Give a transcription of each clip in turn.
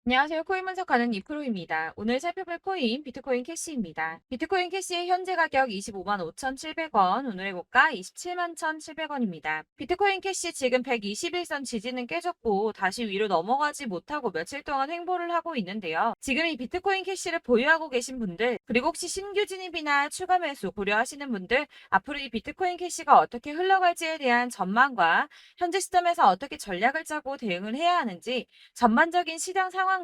안녕하세요. 코인 분석하는 이프로입니다. 오늘 살펴볼 코인 비트코인 캐시입니다. 비트코인 캐시의 현재 가격 25만 5,700원, 오늘의 고가 27만 1,700원입니다. 비트코인 캐시 지금 121선 지지는 깨졌고 다시 위로 넘어가지 못하고 며칠 동안 횡보를 하고 있는데요. 지금 이 비트코인 캐시를 보유하고 계신 분들, 그리고 혹시 신규 진입이나 추가 매수 고려하시는 분들, 앞으로 이 비트코인 캐시가 어떻게 흘러갈지에 대한 전망과 현재 시점에서 어떻게 전략을 짜고 대응을 해야 하는지 전반적인 시장 상황과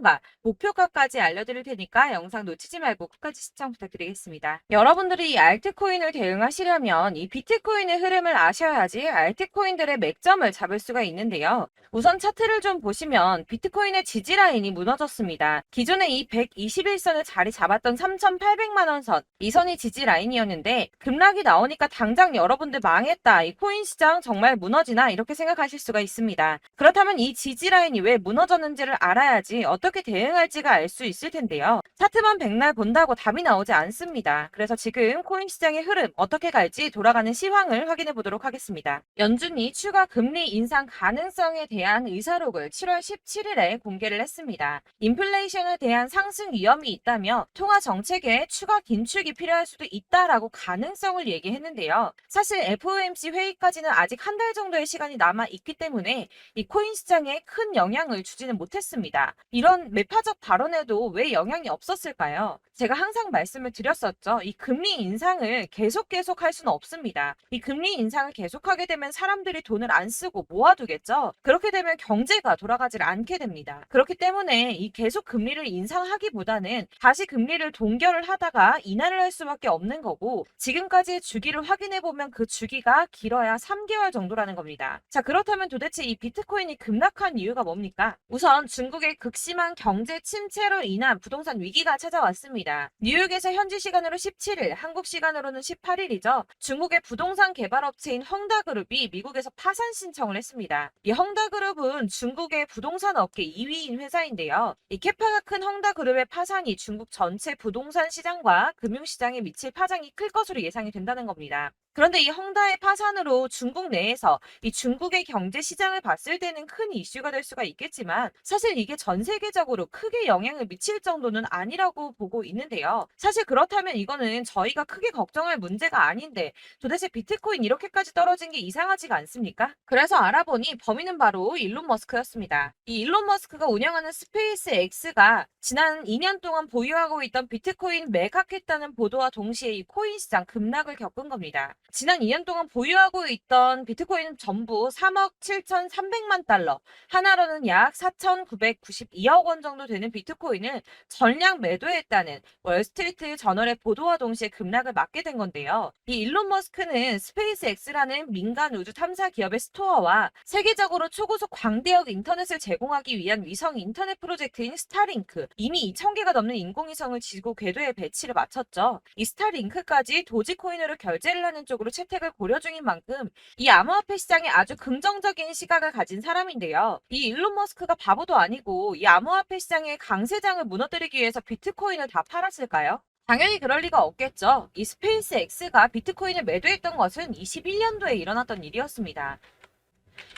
목표가까지 알려드릴 테니까 영상 놓치지 말고 끝까지 시청 부탁드리겠습니다. 여러분들이 이 알트코인을 대응하시려면 이 비트코인의 흐름을 아셔야지 알트코인들의 맥점을 잡을 수가 있는데요. 우선 차트를 좀 보시면 비트코인의 지지 라인이 무너졌습니다. 기존에 이 121선을 자리 잡았던 3,800만 원 선, 이 선이 지지 라인이었는데 급락이 나오니까 당장 여러분들 망했다. 이 코인 시장 정말 무너지나 이렇게 생각하실 수가 있습니다. 그렇다면 이 지지 라인이 왜 무너졌는지를 알아야지 어떻게 대응할지가 알 수 있을 텐데요. 차트만 백날 본다고 답이 나오지 않습니다. 그래서 지금 코인 시장의 흐름 어떻게 갈지 돌아가는 시황을 확인해 보도록 하겠습니다. 연준이 추가 금리 인상 가능성에 대한 의사록을 7월 17일에 공개를 했습니다. 인플레이션에 대한 상승 위험이 있다며 통화 정책에 추가 긴축이 필요할 수도 있다라고 가능성을 얘기했는데요. 사실 FOMC 회의까지는 아직 한 달 정도의 시간이 남아 있기 때문에 이 코인 시장에 큰 영향을 주지는 못했습니다. 이런 매파적 발언에도 왜 영향이 없었을까요? 제가 항상 말씀을 드렸었죠. 이 금리 인상을 계속 할 수는 없습니다. 이 금리 인상을 계속하게 되면 사람들이 돈을 안 쓰고 모아두겠죠. 그렇게 되면 경제가 돌아가질 않게 됩니다. 그렇기 때문에 이 계속 금리를 인상하기보다는 다시 금리를 동결을 하다가 인하를 할 수밖에 없는 거고, 지금까지의 주기를 확인해 보면 그 주기가 길어야 3개월 정도라는 겁니다. 자, 그렇다면 도대체 이 비트코인이 급락한 이유가 뭡니까? 우선 중국의 극심한 경제 침체로 인한 부동산 위기가 찾아왔습니다. 뉴욕에서 현지 시간으로 17일, 한국 시간으로는 18일이죠. 중국의 부동산 개발업체인 헝다그룹이 미국에서 파산 신청을 했습니다. 이 헝다그룹은 중국의 부동산 업계 2위인 회사인데요. 이 캐파가 큰 헝다그룹의 파산이 중국 전체 부동산 시장과 금융시장에 미칠 파장이 클 것으로 예상이 된다는 겁니다. 그런데 이 헝다의 파산으로 중국 내에서 이 중국의 경제 시장을 봤을 때는 큰 이슈가 될 수가 있겠지만, 사실 이게 전 세계적으로 크게 영향을 미칠 정도는 아니라고 보고 있는데요. 사실 그렇다면 이거는 저희가 크게 걱정할 문제가 아닌데 도대체 비트코인 이렇게까지 떨어진 게 이상하지가 않습니까? 그래서 알아보니 범인은 바로 일론 머스크였습니다. 이 일론 머스크가 운영하는 스페이스 X가 지난 2년 동안 보유하고 있던 비트코인 매각했다는 보도와 동시에 이 코인 시장 급락을 겪은 겁니다. 지난 2년 동안 보유하고 있던 비트코인은 전부 3억 7,300만 달러, 하나로는 약 4,992억 원 정도 되는 비트코인을 전량 매도했다는 월스트리트 저널의 보도와 동시에 급락을 맞게 된 건데요. 이 일론 머스크는 스페이스X라는 민간 우주 탐사 기업의 스토어와 세계적으로 초고속 광대역 인터넷을 제공하기 위한 위성 인터넷 프로젝트인 스타링크, 이미 2,000개가 넘는 인공위성을 지구 궤도에 배치를 마쳤죠. 이 스타링크까지 도지코인으로 결제를 하는 쪽으로 채택을 고려 중인 만큼 이 암호화폐 시장에 아주 긍정적인 시각을 가진 사람인데요. 이 일론 머스크가 바보도 아니고 이 암호화폐 시장의 강세장을 무너뜨리기 위해서 비트코인을 다 팔았을까요? 당연히 그럴 리가 없겠죠. 이 스페이스 X가 비트코인을 매도했던 것은 21년도에 일어났던 일이었습니다.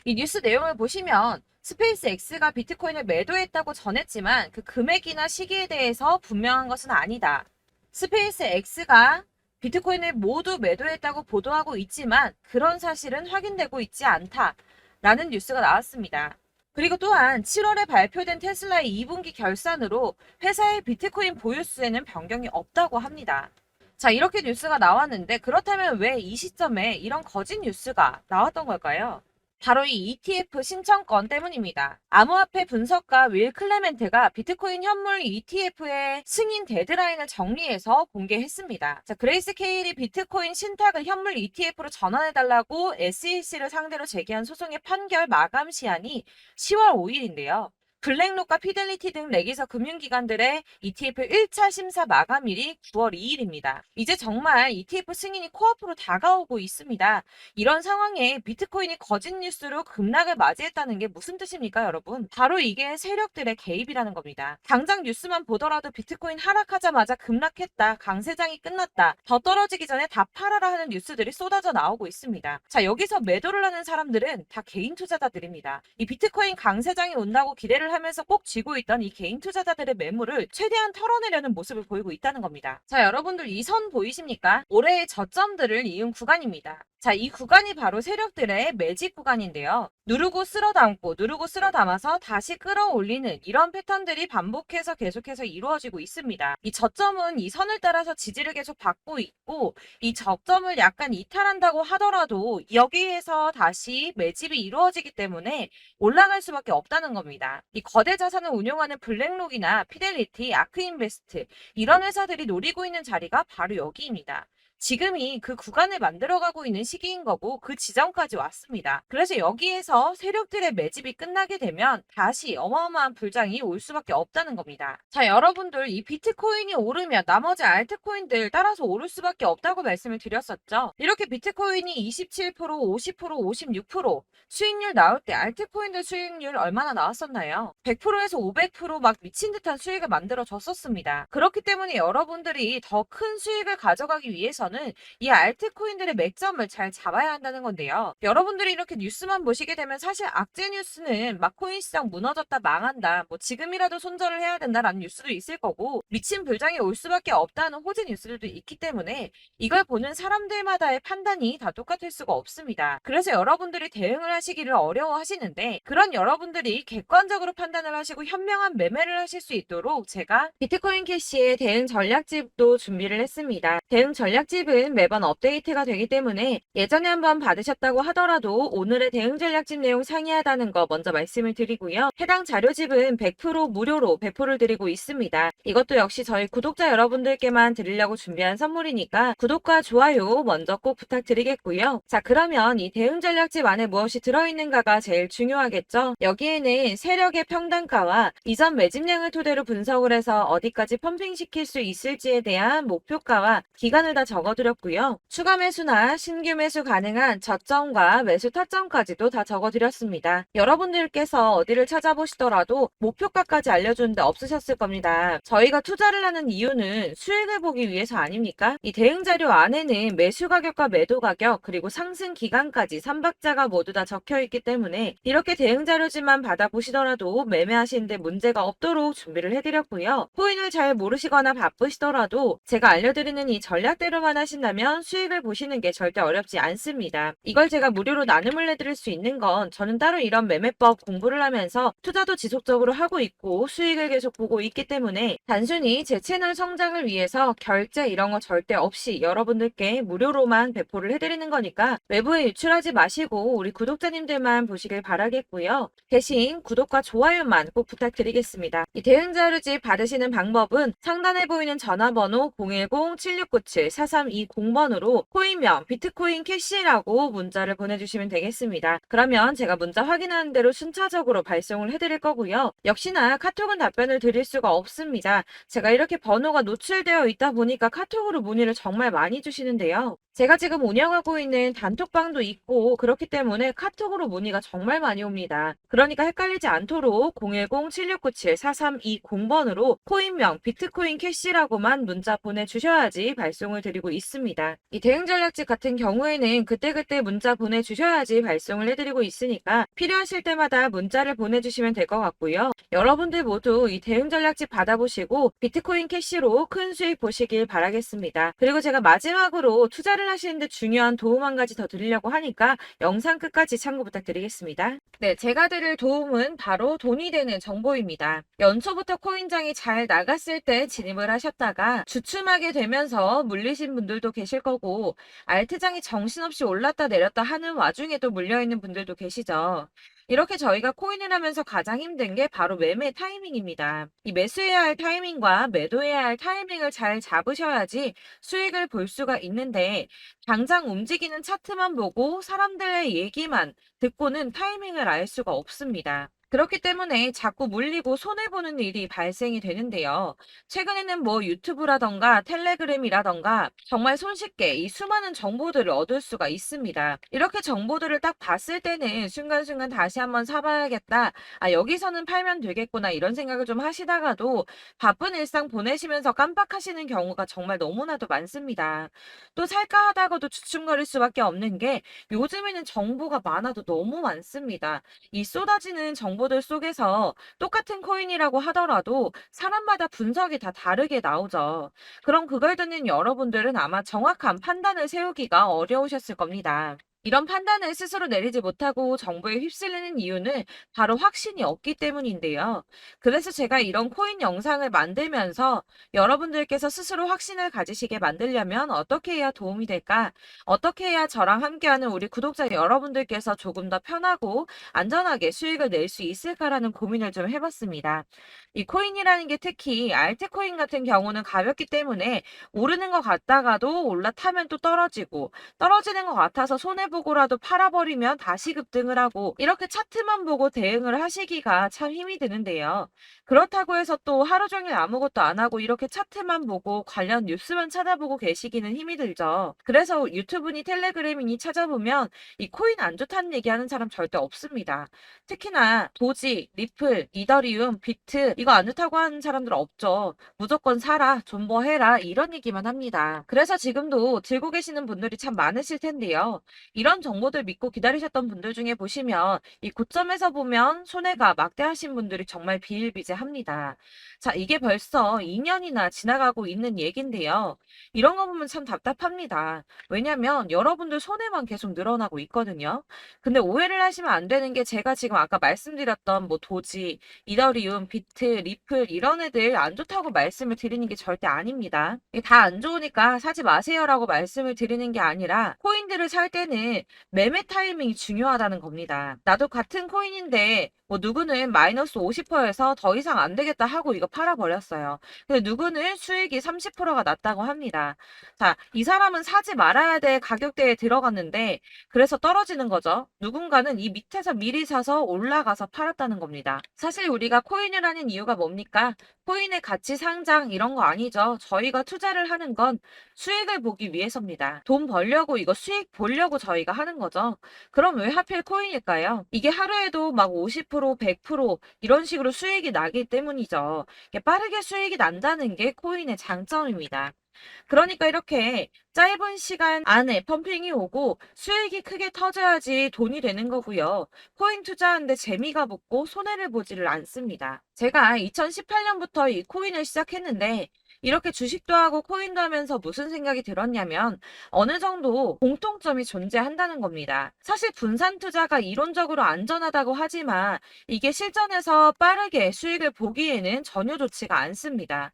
이 뉴스 내용을 보시면 스페이스 X가 비트코인을 매도했다고 전했지만 그 금액이나 시기에 대해서 분명한 것은 아니다. 스페이스 X가 비트코인을 모두 매도했다고 보도하고 있지만 그런 사실은 확인되고 있지 않다라는 뉴스가 나왔습니다. 그리고 또한 7월에 발표된 테슬라의 2분기 결산으로 회사의 비트코인 보유수에는 변경이 없다고 합니다. 자, 이렇게 뉴스가 나왔는데 그렇다면 왜 이 시점에 이런 거짓 뉴스가 나왔던 걸까요? 바로 이 ETF 신청권 때문입니다. 암호화폐 분석가 윌 클레멘트가 비트코인 현물 ETF의 승인 데드라인을 정리해서 공개했습니다. 자, 그레이스 케일이 비트코인 신탁을 현물 ETF로 전환해달라고 SEC를 상대로 제기한 소송의 판결 마감 시한이 10월 5일인데요. 블랙록과 피델리티 등 레기서 금융기관들의 ETF 1차 심사 마감일이 9월 2일입니다. 이제 정말 ETF 승인이 코앞으로 다가오고 있습니다. 이런 상황에 비트코인이 거짓 뉴스로 급락을 맞이했다는 게 무슨 뜻입니까, 여러분? 바로 이게 세력들의 개입이라는 겁니다. 당장 뉴스만 보더라도 비트코인 하락하자마자 급락했다, 강세장이 끝났다, 더 떨어지기 전에 다 팔아라 하는 뉴스들이 쏟아져 나오고 있습니다. 자, 여기서 매도를 하는 사람들은 다 개인 투자자들입니다. 이 비트코인 강세장이 온다고 기대를 투자를 하면서 꼭 쥐고 있던 이 개인 투자자들의 매물을 최대한 털어내려는 모습을 보이고 있다는 겁니다. 자, 여러분들 이 선 보이십니까? 올해의 저점들을 이은 구간입니다. 자, 이 구간이 바로 세력들의 매집 구간인데요. 누르고 쓸어 담고 누르고 쓸어 담아서 다시 끌어올리는 이런 패턴들이 반복해서 계속해서 이루어지고 있습니다. 이 저점은 이 선을 따라서 지지를 계속 받고 있고 이 저점을 약간 이탈한다고 하더라도 여기에서 다시 매집이 이루어지기 때문에 올라갈 수밖에 없다는 겁니다. 이 거대 자산을 운용하는 블랙록이나 피델리티, 아크인베스트 이런 회사들이 노리고 있는 자리가 바로 여기입니다. 지금이 그 구간을 만들어가고 있는 시기인 거고 그 지점까지 왔습니다. 그래서 여기에서 세력들의 매집이 끝나게 되면 다시 어마어마한 불장이 올 수밖에 없다는 겁니다. 자, 여러분들 이 비트코인이 오르면 나머지 알트코인들 따라서 오를 수밖에 없다고 말씀을 드렸었죠. 이렇게 비트코인이 27%, 50%, 56% 수익률 나올 때 알트코인들 수익률 얼마나 나왔었나요? 100%에서 500%막 미친 듯한 수익을 만들어 줬었습니다. 그렇기 때문에 여러분들이 더 큰 수익을 가져가기 위해서는 이 알트코인들의 맥점을 잘 잡아야 한다는 건데요. 여러분들이 이렇게 뉴스만 보시게 되면 사실 악재 뉴스는 막 코인 시장 무너졌다 망한다 뭐 지금이라도 손절을 해야 된다라는 뉴스도 있을 거고 미친 불장이 올 수밖에 없다는 호재 뉴스들도 있기 때문에 이걸 보는 사람들마다의 판단이 다 똑같을 수가 없습니다. 그래서 여러분들이 대응을 하시기를 어려워하시는데 그런 여러분들이 객관적으로 판단을 하시고 현명한 매매를 하실 수 있도록 제가 비트코인 캐시의 대응 전략집도 준비를 했습니다. 대응 전략집은 매번 업데이트가 되기 때문에 예전에 한번 받으셨다고 하더라도 오늘의 대응 전략집 내용 상이하다는 거 먼저 말씀을 드리고요. 해당 자료집은 100% 무료로 배포를 드리고 있습니다. 이것도 역시 저희 구독자 여러분들께만 드리려고 준비한 선물이니까 구독과 좋아요 먼저 꼭 부탁드리겠고요. 자, 그러면 이 대응 전략집 안에 무엇이 들어있는가가 제일 중요하겠죠. 여기에는 세력의 평단가와 이전 매집량을 토대로 분석을 해서 어디까지 펌핑시킬 수 있을지에 대한 목표가와 기간을 다 적어드렸고요. 추가 매수나 신규 매수 가능한 저점과 매수 타점까지도 다 적어드렸습니다. 여러분들께서 어디를 찾아보시더라도 목표가까지 알려주는데 없으셨을 겁니다. 저희가 투자를 하는 이유는 수익을 보기 위해서 아닙니까? 이 대응 자료 안에는 매수 가격과 매도 가격 그리고 상승 기간까지 3박자가 모두 다 적혀있기 때문에 이렇게 대응 자료지만 받아보시더라도 매매하시는데 문제가 없도록 준비를 해드렸고요. 코인을 잘 모르시거나 바쁘시더라도 제가 알려드리는 이 전략대로만 하신다면 수익을 보시는 게 절대 어렵지 않습니다. 이걸 제가 무료로 나눔을 해드릴 수 있는 건 저는 따로 이런 매매법 공부를 하면서 투자도 지속적으로 하고 있고 수익을 계속 보고 있기 때문에 단순히 제 채널 성장을 위해서 결제 이런 거 절대 없이 여러분들께 무료로만 배포를 해드리는 거니까 외부에 유출하지 마시고 우리 구독자님들만 보시길 바라겠고요. 대신 구독과 좋아요만 꼭 부탁드리겠습니다. 이 대응 자료집 받으시는 방법은 상단에 보이는 전화번호 010-7697-4320번으로 코인명 비트코인 캐시라고 문자를 보내주시면 되겠습니다. 그러면 제가 문자 확인하는 대로 순차적으로 발송을 해드릴 거고요. 역시나 카톡은 답변을 드릴 수가 없습니다. 제가 이렇게 번호가 노출되어 있다 보니까 카톡으로 문의를 정말 많이 주시는데요. 제가 지금 운영하고 있는 단톡방도 있고 그렇기 때문에 카톡으로 문의가 정말 많이 옵니다. 그러니까 헷갈리지 않도록 010-7697-4320번으로 코인명 비트코인 캐시라고만 문자 보내주셔야지 발송을 드리고 있습니다. 이 대응 전략집 같은 경우에는 그때그때 문자 보내주셔야지 발송을 해드리고 있으니까 필요하실 때마다 문자를 보내주시면 될 것 같고요. 여러분들 모두 이 대응 전략집 받아보시고 비트코인 캐시로 큰 수익 보시길 바라겠습니다. 그리고 제가 마지막으로 투자를 하시는데 중요한 도움 한 가지 더 드리려고 하니까 영상 끝까지 참고 부탁드리겠습니다. 네, 제가 드릴 도움은 바로 돈이 되는 정보입니다. 연초부터 코인장이 잘 나갔을 때 진입을 하셨다가 주춤하게 되면서 물리신 분들도 계실 거고 알트장이 정신없이 올랐다 내렸다 하는 와중에도 물려있는 분들도 계시죠. 이렇게 저희가 코인을 하면서 가장 힘든 게 바로 매매 타이밍입니다. 이 매수해야 할 타이밍과 매도해야 할 타이밍을 잘 잡으셔야지 수익을 볼 수가 있는데 당장 움직이는 차트만 보고 사람들의 얘기만 듣고는 타이밍을 알 수가 없습니다. 그렇기 때문에 자꾸 물리고 손해보는 일이 발생이 되는데요. 최근에는 뭐 유튜브라던가 텔레그램이라던가 정말 손쉽게 이 수많은 정보들을 얻을 수가 있습니다. 이렇게 정보들을 딱 봤을 때는 순간순간 다시 한번 사봐야겠다. 아, 여기서는 팔면 되겠구나 이런 생각을 좀 하시다가도 바쁜 일상 보내시면서 깜빡하시는 경우가 정말 너무나도 많습니다. 또 살까 하다가도 주춤거릴 수밖에 없는 게 요즘에는 정보가 많아도 너무 많습니다. 이 쏟아지는 정보 정보들 속에서 똑같은 코인이라고 하더라도 사람마다 분석이 다 다르게 나오죠. 그럼 그걸 듣는 여러분들은 아마 정확한 판단을 세우기가 어려우셨을 겁니다. 이런 판단을 스스로 내리지 못하고 정보에 휩쓸리는 이유는 바로 확신이 없기 때문인데요. 그래서 제가 이런 코인 영상을 만들면서 여러분들께서 스스로 확신을 가지시게 만들려면 어떻게 해야 도움이 될까? 어떻게 해야 저랑 함께하는 우리 구독자 여러분들께서 조금 더 편하고 안전하게 수익을 낼 수 있을까라는 고민을 좀 해봤습니다. 이 코인이라는 게 특히 알트코인 같은 경우는 가볍기 때문에 오르는 것 같다가도 올라타면 또 떨어지고 떨어지는 것 같아서 손해보고라도 팔아버리면 다시 급등을 하고 이렇게 차트만 보고 대응을 하시기가 참 힘이 드는데요. 그렇다고 해서 또 하루 종일 아무것도 안 하고 이렇게 차트만 보고 관련 뉴스만 찾아보고 계시기는 힘이 들죠. 그래서 유튜브니 텔레그램이니 찾아보면 이 코인 안 좋다는 얘기하는 사람 절대 없습니다. 특히나 도지, 리플, 이더리움, 비트 이거 안 좋다고 하는 사람들 없죠. 무조건 사라, 존버해라 이런 얘기만 합니다. 그래서 지금도 들고 계시는 분들이 참 많으실 텐데요. 이런 정보들 믿고 기다리셨던 분들 중에 보시면 이 고점에서 보면 손해가 막대하신 분들이 정말 비일비재합니다. 자, 이게 벌써 2년이나 지나가고 있는 얘긴데요. 이런 거 보면 참 답답합니다. 왜냐면 여러분들 손해만 계속 늘어나고 있거든요. 근데 오해를 하시면 안 되는 게 제가 지금 아까 말씀드렸던 뭐 도지, 이더리움, 비트, 리플 이런 애들 안 좋다고 말씀을 드리는 게 절대 아닙니다. 다 안 좋으니까 사지 마세요라고 말씀을 드리는 게 아니라 코인들을 살 때는 매매 타이밍이 중요하다는 겁니다. 나도 같은 코인인데 뭐 누구는 마이너스 50%에서 더 이상 안 되겠다 하고 이거 팔아버렸어요. 근데 누구는 수익이 30%가 났다고 합니다. 자, 이 사람은 사지 말아야 될 가격대에 들어갔는데 그래서 떨어지는 거죠. 누군가는 이 밑에서 미리 사서 올라가서 팔았다는 겁니다. 사실 우리가 코인을 하는 이유가 뭡니까? 코인의 가치 상장 이런 거 아니죠. 저희가 투자를 하는 건 수익을 보기 위해서입니다. 돈 벌려고 이거 수익 보려고 저희가 하는 거죠. 그럼 왜 하필 코인일까요? 이게 하루에도 막 50%, 100% 이런 식으로 수익이 나기 때문이죠. 이게 빠르게 수익이 난다는 게 코인의 장점입니다. 그러니까 이렇게 짧은 시간 안에 펌핑이 오고 수익이 크게 터져야지 돈이 되는 거고요. 코인 투자하는데 재미가 붙고 손해를 보지를 않습니다. 제가 2018년부터 이 코인을 시작했는데 이렇게 주식도 하고 코인도 하면서 무슨 생각이 들었냐면 어느 정도 공통점이 존재한다는 겁니다. 사실 분산 투자가 이론적으로 안전하다고 하지만 이게 실전에서 빠르게 수익을 보기에는 전혀 좋지가 않습니다.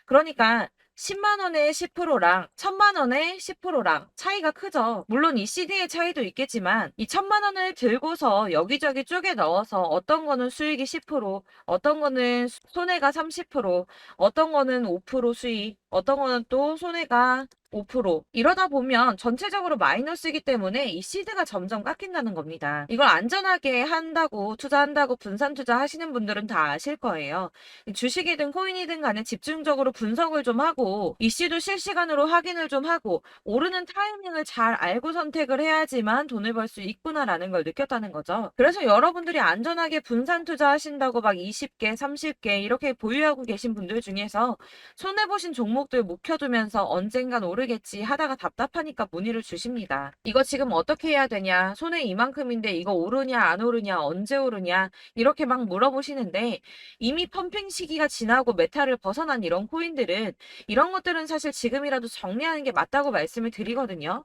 그러니까 10만 원에 10%랑 1000만 원에 10%랑 차이가 크죠. 물론 이 CD의 차이도 있겠지만 이 1000만 원을 들고서 여기저기 쪼개 넣어서 어떤 거는 수익이 10%, 어떤 거는 손해가 30%, 어떤 거는 5% 수익, 어떤 거는 또 손해가 5% 이러다 보면 전체적으로 마이너스이기 때문에 이 시드가 점점 깎인다는 겁니다. 이걸 안전하게 한다고 투자한다고 분산 투자하시는 분들은 다 아실 거예요. 주식이든 코인이든 간에 집중적으로 분석을 좀 하고 이슈도 실시간으로 확인을 좀 하고 오르는 타이밍을 잘 알고 선택을 해야지만 돈을 벌 수 있구나라는 걸 느꼈다는 거죠. 그래서 여러분들이 안전하게 분산 투자하신다고 막 20개, 30개 이렇게 보유하고 계신 분들 중에서 손해보신 종목들 묵혀두면서 언젠간 오르겠지 하다가 답답하니까 문의를 주십니다. 이거 지금 어떻게 해야 되냐? 손해 이만큼인데 이거 오르냐 안 오르냐 언제 오르냐 이렇게 막 물어보시는데 이미 펌핑 시기가 지나고 메타를 벗어난 이런 코인들은 이런 것들은 사실 지금이라도 정리하는 게 맞다고 말씀을 드리거든요.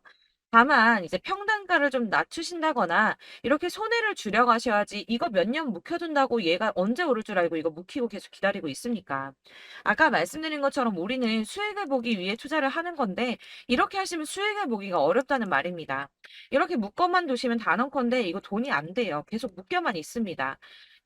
다만 이제 평단가를 좀 낮추신다거나 이렇게 손해를 줄여가셔야지 이거 몇 년 묵혀둔다고 얘가 언제 오를 줄 알고 이거 묵히고 계속 기다리고 있습니까? 아까 말씀드린 것처럼 우리는 수익을 보기 위해 투자를 하는 건데 이렇게 하시면 수익을 보기가 어렵다는 말입니다. 이렇게 묶어만 두시면 단언컨대 이거 돈이 안 돼요. 계속 묶여만 있습니다.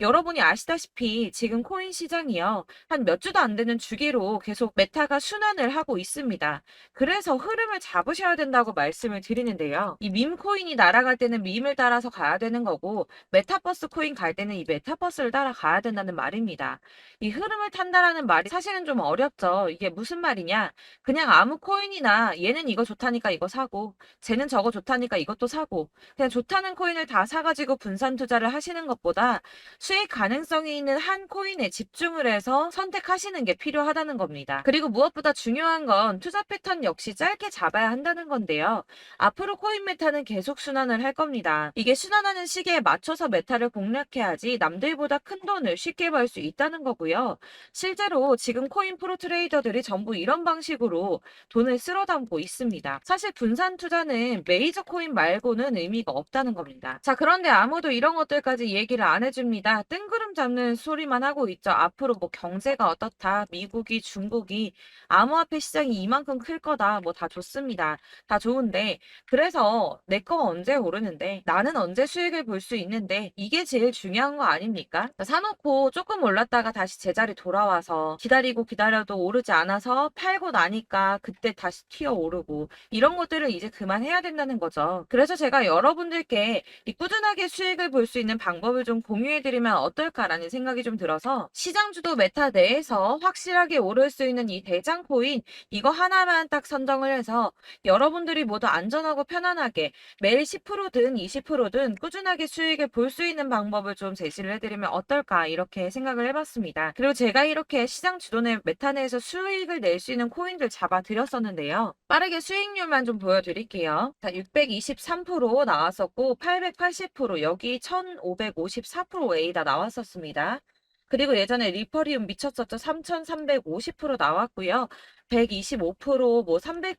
여러분이 아시다시피 지금 코인 시장이요. 한 몇 주도 안 되는 주기로 계속 메타가 순환을 하고 있습니다. 그래서 흐름을 잡으셔야 된다고 말씀을 드리는데요. 이 밈 코인이 날아갈 때는 밈을 따라서 가야 되는 거고 메타버스 코인 갈 때는 이 메타버스를 따라가야 된다는 말입니다. 이 흐름을 탄다라는 말이 사실은 좀 어렵죠. 이게 무슨 말이냐? 그냥 아무 코인이나 얘는 이거 좋다니까 이거 사고 쟤는 저거 좋다니까 이것도 사고 그냥 좋다는 코인을 다 사가지고 분산 투자를 하시는 것보다 수익 가능성이 있는 한 코인에 집중을 해서 선택하시는 게 필요하다는 겁니다. 그리고 무엇보다 중요한 건 투자 패턴 역시 짧게 잡아야 한다는 건데요. 앞으로 코인 메타는 계속 순환을 할 겁니다. 이게 순환하는 시기에 맞춰서 메타를 공략해야지 남들보다 큰 돈을 쉽게 벌 수 있다는 거고요. 실제로 지금 코인 프로 트레이더들이 전부 이런 방식으로 돈을 쓸어 담고 있습니다. 사실 분산 투자는 메이저 코인 말고는 의미가 없다는 겁니다. 자, 그런데 아무도 이런 것들까지 얘기를 안 해줍니다. 뜬구름 잡는 소리만 하고 있죠. 앞으로 뭐 경제가 어떻다, 미국이, 중국이, 암호화폐 시장이 이만큼 클 거다, 뭐 다 좋습니다. 다 좋은데, 그래서 내 거 언제 오르는데, 나는 언제 수익을 볼 수 있는데, 이게 제일 중요한 거 아닙니까? 사놓고 조금 올랐다가 다시 제자리 돌아와서 기다리고 기다려도 오르지 않아서 팔고 나니까 그때 다시 튀어 오르고 이런 것들을 이제 그만해야 된다는 거죠. 그래서 제가 여러분들께 이 꾸준하게 수익을 볼 수 있는 방법을 좀 공유해드리면 어떨까라는 생각이 좀 들어서 시장주도 메타 내에서 확실하게 오를 수 있는 이 대장 코인 이거 하나만 딱 선정을 해서 여러분들이 모두 안전하고 편안하게 매일 10%든 20%든 꾸준하게 수익을 볼 수 있는 방법을 좀 제시를 해드리면 어떨까 이렇게 생각을 해봤습니다. 그리고 제가 이렇게 시장 주도내 메타 내에서 수익을 낼 수 있는 코인들 잡아드렸었는데요. 빠르게 수익률만 좀 보여드릴게요. 자, 623% 나왔었고 880% 여기 1554% A다 나왔었습니다. 그리고 예전에 리퍼리움 미쳤었죠. 3350% 나왔고요. 125%, 뭐 300%,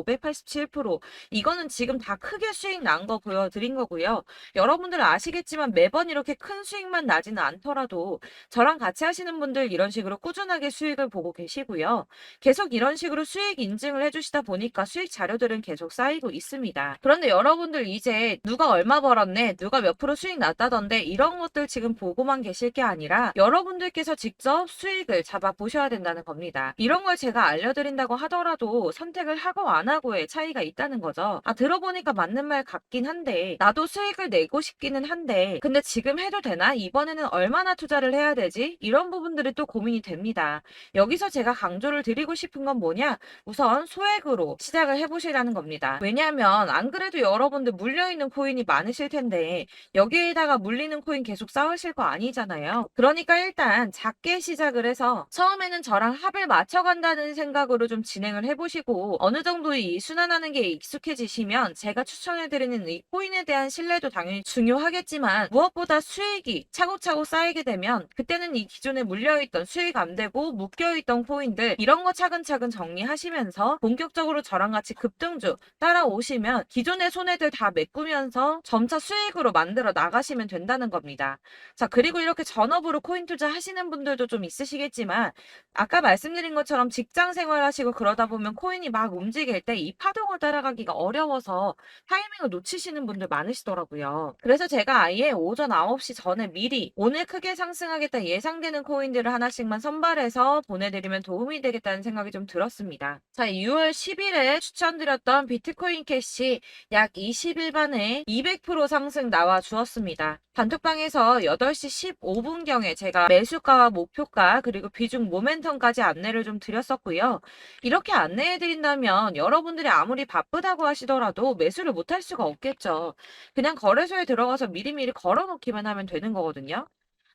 587% 이거는 지금 다 크게 수익 난 거 보여드린 거고요. 여러분들 아시겠지만 매번 이렇게 큰 수익만 나지는 않더라도 저랑 같이 하시는 분들 이런 식으로 꾸준하게 수익을 보고 계시고요. 계속 이런 식으로 수익 인증을 해주시다 보니까 수익 자료들은 계속 쌓이고 있습니다. 그런데 여러분들 이제 누가 얼마 벌었네, 누가 몇 프로 수익 났다던데 이런 것들 지금 보고만 계실 게 아니라 여러분들께서 직접 수익을 잡아 보셔야 된다는 겁니다. 이런 걸 제가 알려드린다고 하더라도 선택을 하고 안 하고의 차이가 있다는 거죠. 아, 들어보니까 맞는 말 같긴 한데 나도 수익을 내고 싶기는 한데 근데 지금 해도 되나? 이번에는 얼마나 투자를 해야 되지? 이런 부분들이 또 고민이 됩니다. 여기서 제가 강조를 드리고 싶은 건 뭐냐? 우선 소액으로 시작을 해보시라는 겁니다. 왜냐하면 안 그래도 여러분들 물려있는 코인이 많으실 텐데 여기에다가 물리는 코인 계속 쌓으실 거 아니잖아요. 그러니까 일단 작게 시작을 해서 처음에는 저랑 합을 맞춰간다는 생각으로 좀 진행을 해보시고 어느 정도 이 순환하는 게 익숙해지시면 제가 추천해드리는 이 코인에 대한 신뢰도 당연히 중요하겠지만 무엇보다 수익이 차곡차곡 쌓이게 되면 그때는 이 기존에 물려있던 수익 안 되고 묶여있던 코인들 이런 거 차근차근 정리하시면서 본격적으로 저랑 같이 급등주 따라오시면 기존의 손해들 다 메꾸면서 점차 수익으로 만들어 나가시면 된다는 겁니다. 자, 그리고 이렇게 전업으로 코인 투자 하시는 분들도 좀 있으시겠지만 아까 말씀드린 것처럼 직장 생활하시고 그러다 보면 코인이 막 움직일 때 이 파동을 따라가기가 어려워서 타이밍을 놓치시는 분들 많으시더라고요. 그래서 제가 아예 오전 9시 전에 미리 오늘 크게 상승하겠다 예상되는 코인들을 하나씩만 선발해서 보내드리면 도움이 되겠다는 생각이 좀 들었습니다. 자, 6월 10일에 추천드렸던 비트코인 캐시 약 20일 만에 200% 상승 나와 주었습니다. 단톡방에서 8시 15분경에 제가 매수가와 목표가 그리고 비중 모멘텀까지 안내를 좀 드렸었고요. 이렇게 안내해드린다면 여러분들이 아무리 바쁘다고 하시더라도 매수를 못할 수가 없겠죠. 그냥 거래소에 들어가서 미리미리 걸어놓기만 하면 되는 거거든요.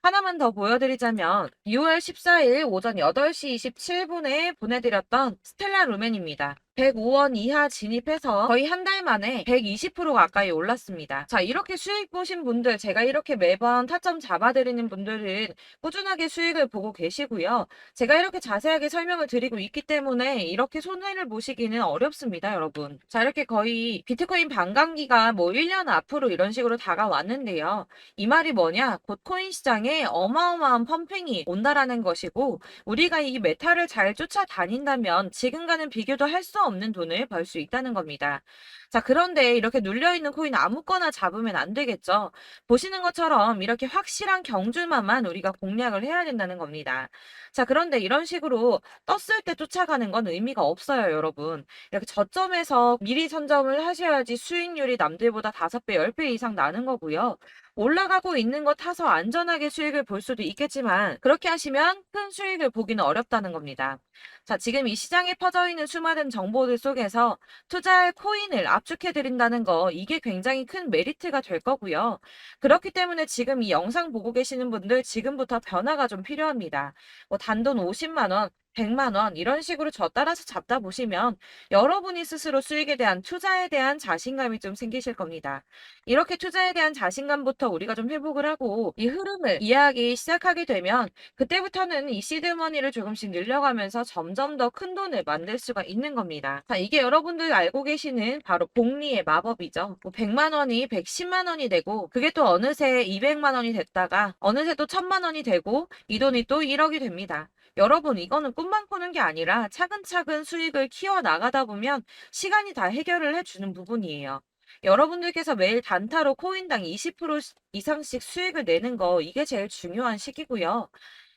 하나만 더 보여드리자면 6월 14일 오전 8시 27분에 보내드렸던 스텔라 루멘입니다. 105원 이하 진입해서 거의 한 달 만에 120% 가까이 올랐습니다. 자, 이렇게 수익 보신 분들, 제가 이렇게 매번 타점 잡아드리는 분들은 꾸준하게 수익을 보고 계시고요. 제가 이렇게 자세하게 설명을 드리고 있기 때문에 이렇게 손해를 보시기는 어렵습니다, 여러분. 자, 이렇게 거의 비트코인 반감기가 뭐 1년 앞으로 이런 식으로 다가왔는데요. 이 말이 뭐냐? 곧 코인 시장에 어마어마한 펌핑이 온다라는 것이고 우리가 이 메타를 잘 쫓아다닌다면 지금과는 비교도 할 수 없는 돈을 벌 수 있다는 겁니다. 자, 그런데 이렇게 눌려있는 코인 아무거나 잡으면 안 되겠죠. 보시는 것처럼 이렇게 확실한 경주만만 우리가 공략을 해야 된다는 겁니다. 자, 그런데 이런 식으로 떴을 때 쫓아가는 건 의미가 없어요, 여러분. 이렇게 저점에서 미리 선점을 하셔야지 수익률이 남들보다 5배, 10배 이상 나는 거고요. 올라가고 있는 거 타서 안전하게 수익을 볼 수도 있겠지만 그렇게 하시면 큰 수익을 보기는 어렵다는 겁니다. 자, 지금 이 시장에 퍼져 있는 수많은 정보들 속에서 투자할 코인을 압축해 드린다는 거 이게 굉장히 큰 메리트가 될 거고요. 그렇기 때문에 지금 이 영상 보고 계시는 분들 지금부터 변화가 좀 필요합니다. 뭐 단돈 50만 원, 100만 원 이런 식으로 저 따라서 잡다 보시면 여러분이 스스로 수익에 대한 투자에 대한 자신감이 좀 생기실 겁니다. 이렇게 투자에 대한 자신감부터 우리가 좀 회복을 하고 이 흐름을 이해하기 시작하게 되면 그때부터는 이 시드머니를 조금씩 늘려가면서 점점 더 큰 돈을 만들 수가 있는 겁니다. 자, 이게 여러분들 알고 계시는 바로 복리의 마법이죠. 뭐 100만 원이 110만 원이 되고 그게 또 어느새 200만 원이 됐다가 어느새 또 1000만 원이 되고 이 돈이 또 1억이 됩니다. 여러분, 이거는 꿈만 꾸는 게 아니라 차근차근 수익을 키워 나가다 보면 시간이 다 해결을 해주는 부분이에요. 여러분들께서 매일 단타로 코인당 20% 이상씩 수익을 내는 거 이게 제일 중요한 시기고요.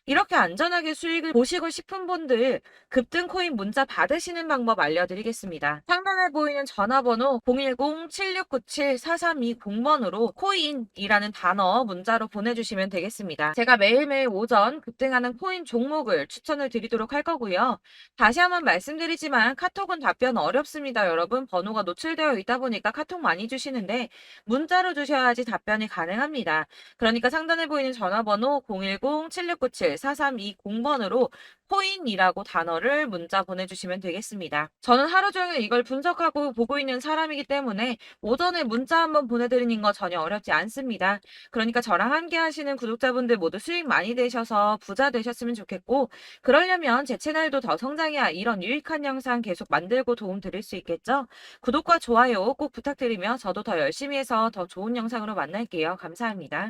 이렇게 안전하게 수익을 보시고 싶은 분들 급등 코인 문자 받으시는 방법 알려드리겠습니다. 상단에 보이는 전화번호 010-7697-4320번으로 코인이라는 단어 문자로 보내주시면 되겠습니다. 제가 매일매일 오전 급등하는 코인 종목을 추천을 드리도록 할 거고요. 다시 한번 말씀드리지만 카톡은 답변 어렵습니다. 여러분, 번호가 노출되어 있다 보니까 카톡 많이 주시는데 문자로 주셔야지 답변이 가능합니다. 그러니까 상단에 보이는 전화번호 010-7697-4320번으로 코인이라고 단어를 문자 보내주시면 되겠습니다. 저는 하루 종일 이걸 분석하고 보고 있는 사람이기 때문에 오전에 문자 한번 보내드리는 거 전혀 어렵지 않습니다. 그러니까 저랑 함께 하시는 구독자분들 모두 수익 많이 되셔서 부자 되셨으면 좋겠고 그러려면 제 채널도 더 성장해야 이런 유익한 영상 계속 만들고 도움 드릴 수 있겠죠? 구독과 좋아요 꼭 부탁드리며 저도 더 열심히 해서 더 좋은 영상으로 만날게요. 감사합니다.